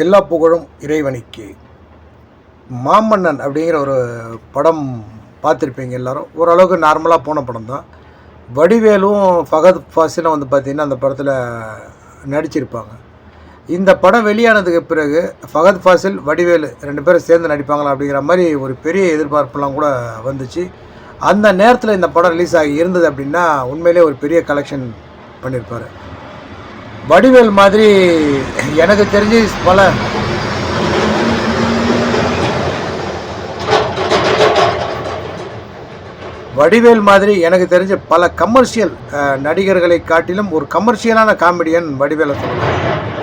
எல்லா புகழும் இறைவனுக்கு. மாமன்னன் அப்படிங்கிற ஒரு படம் பார்த்துருப்பீங்க எல்லாரும். ஓரளவுக்கு நார்மலாக போன படம் தான். வடிவேலும் ஃபகத் ஃபாசிலும் பார்த்திங்கன்னா அந்த படத்தில் நடிச்சிருப்பாங்க. இந்த படம் வெளியானதுக்கு பிறகு ஃபகத் ஃபாசில், வடிவேலு 2 பேரும் சேர்ந்து நடிப்பாங்களா அப்படிங்கிற மாதிரி ஒரு பெரிய எதிர்பார்ப்புலாம் கூட வந்துச்சு. அந்த நேரத்தில் இந்த படம் ரிலீஸ் ஆகி இருந்தது அப்படின்னா உண்மையிலே ஒரு பெரிய கலெக்ஷன் பண்ணியிருப்பார். வடிவேல் மாதிரி எனக்கு தெரிஞ்சு பல கமர்ஷியல் நடிகர்களை காட்டிலும் ஒரு கமர்ஷியலான காமெடியன் வடிவேலை சொல்லலாம்.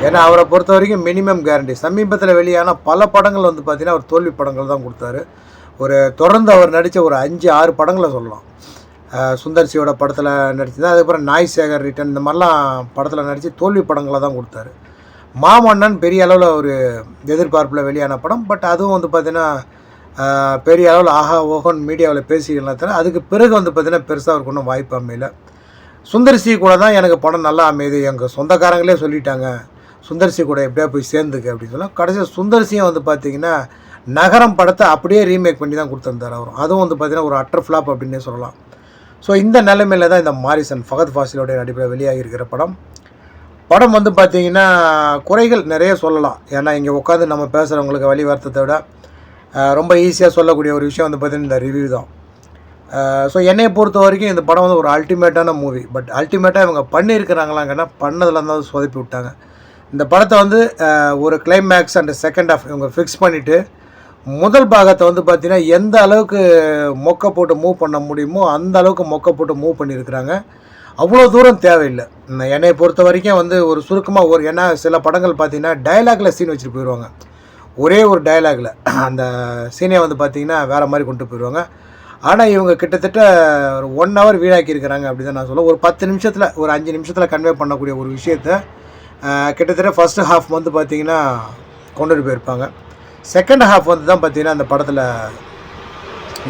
ஏன்னா அவரை பொறுத்த வரைக்கும் மினிமம் கேரண்டி. சமீபத்தில் வெளியான பல படங்கள் பார்த்திங்கன்னா ஒரு தோல்வி படங்கள் தான் கொடுத்தாரு. தொடர்ந்து அவர் நடித்த ஒரு 5-6 படங்களை சொல்லலாம். சுந்தர்சியோட படத்தில் நடிச்சிருந்தா, அதுக்கப்புறம் நாய் சேகர் ரிட்டன், இந்த மாதிரிலாம் படத்தில் நடித்து தோல்வி படங்களை தான் கொடுத்தாரு. மாமன்னன் பெரிய அளவில் ஒரு எதிர்பார்ப்பில் வெளியான படம். பட் அதுவும் பார்த்திங்கன்னா பெரிய அளவில் ஆஹா ஓஹோன்னு மீடியாவில் பேசிக்கலாம் தவிர அதுக்கு பிறகு பார்த்திங்கன்னா பெருசாக அவருக்கு ஒன்றும் வாய்ப்பு அமையல. சுந்தர்சி கூட தான் எனக்கு படம் நல்லா அமையுது, எங்கள் சொந்தக்காரங்களே சொல்லிட்டாங்க சுந்தர்சி கூட எப்படியா போய் சேர்ந்துக்கு அப்படின்னு சொன்னால், கடைசியாக சுந்தர்சியும் பார்த்திங்கன்னா நகரம் படத்தை அப்படியே ரீமேக் பண்ணி தான் கொடுத்துருந்தார் அவரும். அதுவும் பார்த்திங்கன்னா ஒரு அட்டர் ஃப்ளாப் அப்படின்னே சொல்லலாம். ஸோ இந்த நிலைமையில் தான் இந்த மாரிசன் ஃபகத் ஃபாசிலோடைய நடிப்பில் வெளியாகி இருக்கிற படம் பார்த்திங்கன்னா குறைகள் நிறைய சொல்லலாம். ஏன்னா இங்கே உட்காந்து நம்ம பேசுகிறவங்களுக்கு வழி வருத்தத்தை விட ரொம்ப ஈஸியாக சொல்லக்கூடிய ஒரு விஷயம் பார்த்திங்கன்னா இந்த ரிவ்யூ தான். ஸோ என்னை பொறுத்த வரைக்கும் இந்த படம் ஒரு அல்டிமேட்டான மூவி. பட் அல்டிமேட்டாக இவங்க பண்ணியிருக்கிறாங்களாங்கன்னா பண்ணதில் தான் சொதப்பி விட்டாங்க. இந்த படத்தை ஒரு கிளைமேக்ஸ் அண்ட் செகண்ட் ஹாஃப் இவங்க ஃபிக்ஸ் பண்ணிவிட்டு முதல் பாகத்தை பார்த்திங்கன்னா எந்த அளவுக்கு மொக்கை போட்டு மூவ் பண்ண முடியுமோ அந்த அளவுக்கு மொக்கை போட்டு மூவ் பண்ணியிருக்கிறாங்க. அவ்வளோ தூரம் தேவையில்லை. என்னை பொறுத்த வரைக்கும் ஒரு சுருக்கமாக ஏன்னா சில படங்கள் பார்த்திங்கன்னா டைலாகில் சீன் வச்சுட்டு போயிடுவாங்க. ஒரே ஒரு டைலாகில் அந்த சீனை பார்த்திங்கன்னா வேறு மாதிரி கொண்டு போயிடுவாங்க. ஆனால் இவங்க கிட்டத்தட்ட ஒரு 1 ஹவர் வீணாக்கியிருக்கிறாங்க அப்படி தான் நான் சொல்லுவேன். ஒரு 10 நிமிஷத்தில் ஒரு 5 நிமிஷத்தில் கன்வே பண்ணக்கூடிய ஒரு விஷயத்தை கிட்டத்தட்ட ஃபஸ்ட்டு ஹாஃப் பார்த்திங்கன்னா கொண்டுட்டு போயிருப்பாங்க. செகண்ட் ஹாஃப் தான் பார்த்திங்கன்னா அந்த படத்தில்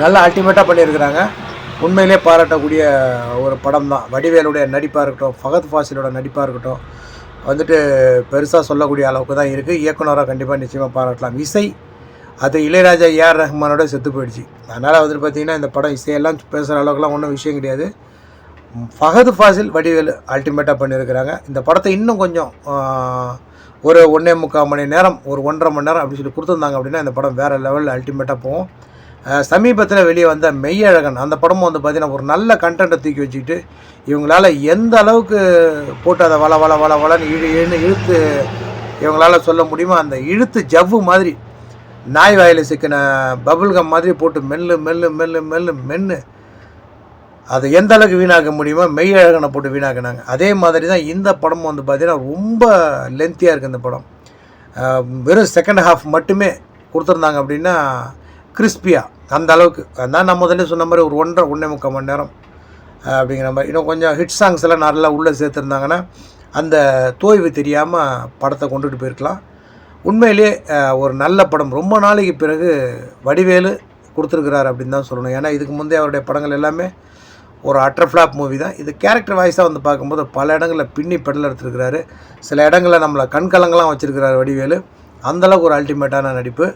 நல்லா அல்டிமேட்டாக பண்ணியிருக்கிறாங்க. உண்மையிலே பாராட்டக்கூடிய ஒரு படம் தான். வடிவேலுடைய நடிப்பாக இருக்கட்டும், ஃபகத் ஃபாசிலோட நடிப்பாக இருக்கட்டும் பெருசாக சொல்லக்கூடிய அளவுக்கு தான் இருக்குது. இயக்குனராக கண்டிப்பாக நிச்சயமாக பாராட்டலாம். இசை அது இளையராஜா ஏஆர் ரஹ்மானோட செத்து போயிடுச்சு. அதனால் பார்த்திங்கன்னா இந்த படம் இசையெல்லாம் பேசுகிற அளவுக்குலாம் ஒன்றும் விஷயம் கிடையாது. ஃபகத் ஃபாசில், வடிவேலு அல்டிமேட்டாக பண்ணியிருக்கிறாங்க. இந்த படத்தை இன்னும் கொஞ்சம் ஒரு 1.25 மணி நேரம், ஒரு 1.5 மணி நேரம் அப்படி சொல்லி கொடுத்துருந்தாங்க அப்படின்னா இந்த படம் வேறு லெவலில் அல்டிமேட்டாக போகும். சமீபத்தில் வெளியே வந்த மெய்யழகன் அந்த படமும் பார்த்திங்கன்னா ஒரு நல்ல கண்டென்ட்டை தூக்கி வச்சுக்கிட்டு இவங்களால் எந்த அளவுக்கு போட்டு அதை வளன்னு இழுத்து இவங்களால் சொல்ல முடியுமோ அந்த இழுத்து ஜவ்வு மாதிரி நாய் வாயில் சிக்கின பபுல்கம் மாதிரி போட்டு மென்று அதை எந்த அளவுக்கு வீணாக்க முடியுமோ மெய்யழகனை போட்டு வீணாக்கினாங்க. அதே மாதிரி தான் இந்த படமும் பார்த்திங்கன்னா ரொம்ப லென்த்தியாக இருக்குது. இந்த படம் வெறும் செகண்ட் ஹாஃப் மட்டுமே கொடுத்துருந்தாங்க அப்படின்னா கிறிஸ்பியாக அந்த அளவுக்கு அதான் நான் முதல்ல சொன்ன மாதிரி ஒரு 1.5 மணி நேரம் அப்படிங்கிற மாதிரி. இன்னும் கொஞ்சம் ஹிட் சாங்ஸ் எல்லாம் நல்லா உள்ளே சேர்த்துருந்தாங்கன்னா அந்த தோய்வு தெரியாமல் படத்தை கொண்டுட்டு போயிருக்கலாம். உண்மையிலே ஒரு நல்ல படம். ரொம்ப நாளைக்கு பிறகு வடிவேலு கொடுத்துருக்கிறார் அப்படின்னு தான் சொல்லணும். ஏன்னா இதுக்கு முந்தைய அவருடைய படங்கள் எல்லாமே ஒரு அட்டர் ஃப்ளாப் மூவி தான். இது கேரக்டர் வாய்ஸாக பார்க்கும்போது பல இடங்களில் பின்னி பெடல் எடுத்துருக்கிறாரு. சில இடங்களில் நம்மளை கண்கலங்கெல்லாம் வச்சுருக்கிறார் வடிவேலு. அந்தளவுக்கு ஒரு அல்டிமேட்டான நடிப்பு.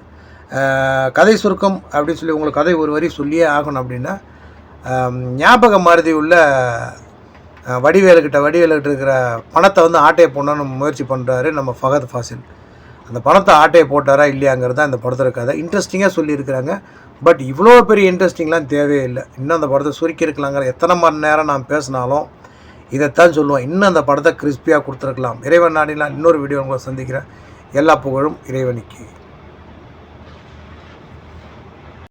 கதை சுருக்கம் அப்படின்னு சொல்லி உங்களுக்கு கதை ஒரு வரி சொல்லியே ஆகணும் அப்படின்னா, ஞாபக மறதி உள்ள வடிவேலுக்கிட்ட இருக்கிற பணத்தை ஆட்டையை போடணும்னு முயற்சி பண்ணுறாரு நம்ம ஃபகத் ஃபாசில். அந்த பணத்தை ஆட்டையை போட்டாரா இல்லையாங்கிறது தான் இந்த படத்தில் கதை. இன்ட்ரெஸ்டிங்காக சொல்லியிருக்கிறாங்க. பட் இவ்வளோ பெரிய இன்ட்ரெஸ்டிங்லாம் தேவையே இல்லை. இன்னும் அந்த படத்தை சுருக்கி இருக்கலாங்கிற எத்தனை மணி நேரம் நான் பேசினாலும் இதைத்தான் சொல்லுவேன். இன்னும் அந்த படத்தை கிறிஸ்பியாக கொடுத்துருக்கலாம். இறைவன் நாடினால் இன்னொரு வீடியோ உங்களை சந்திக்கிறேன். எல்லா புகழும் இறைவனுக்கு.